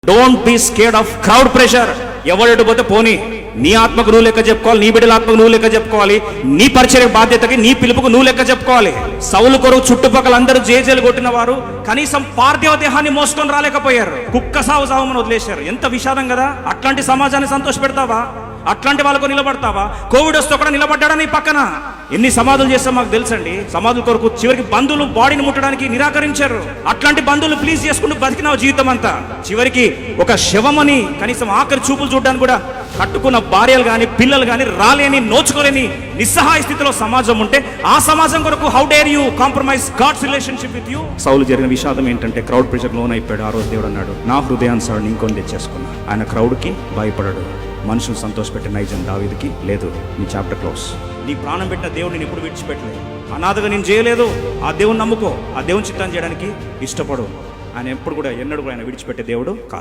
Don't be scared of crowd pressure. ఎవరు పోతే పోనీ, నీ ఆత్మకు నువ్వు లెక్క చెప్పుకోవాలి, నీ బిడ్డల ఆత్మకు నువ్వు లెక్క చెప్పుకోవాలి, నీ పరిచర్య బాధ్యతకి, నీ పిలుపుకు నువ్వు లెక్క చెప్పుకోవాలి. సౌలు కొరకు చుట్టుపక్కల అందరూ జేజేలు కొట్టిన వారు కనీసం పార్థివ దేహాన్ని మోసుకొని రాలేకపోయారు. కుక్క సావుమని వదిలేశారు. ఎంత విషాదం కదా. అట్లాంటి సమాజాన్ని సంతోష పెడతావా? అట్లాంటి వాళ్ళకు నిలబడతావా? కోవిడ్ వస్తే కూడా నిలబడ్డాడని పక్కన ఎన్ని సమాధులు చేస్తాం మాకు తెలుసండి. సమాధుల కొరకు చివరికి బంధువులు బాడీని ముట్టడానికి నిరాకరించారు. అట్లాంటి బంధువులు ప్లీజ్ చేసుకుంటూ బతికినావు జీవితం అంతా. చివరికి ఒక శవమని కనీసం ఆఖరి చూపులు చూడడానికి కూడా కట్టుకున్న భార్యలు కానీ పిల్లలు కానీ రాలేని, నోచుకోలేని నిస్సహాయ స్థితిలో సమాజం ఉంటే ఆ సమాజం కొరకు how dare you compromise God's relationship with you? Saul జరిగిన విషాదం ఏంటంటే క్రౌడ్ ప్రెషర్ లోన్ అయిపోయాడు. ఆ రోజు దేవుడు అన్నాడు, నా హృదయానుసారాన్ని ఇంకొని తెచ్చేసుకున్నా. ఆయన క్రౌడ్కి భయపడాడు. మనుషులు సంతోషపెట్టే నైజం దావీదుకి లేదు. నీ చాప్టర్ క్లోజ్. నీ ప్రాణం పెట్టిన దేవుడిని ఎప్పుడు విడిచిపెట్టలేదు. అనాథగా నేను చేయలేదు. ఆ దేవుని నమ్ముకో. ఆ దేవుని చిత్తాన్ని చేయడానికి ఇష్టపడు. ఆయన ఎప్పుడు కూడా ఎన్నడూ కూడా ఆయన విడిచిపెట్టే దేవుడు కాదు.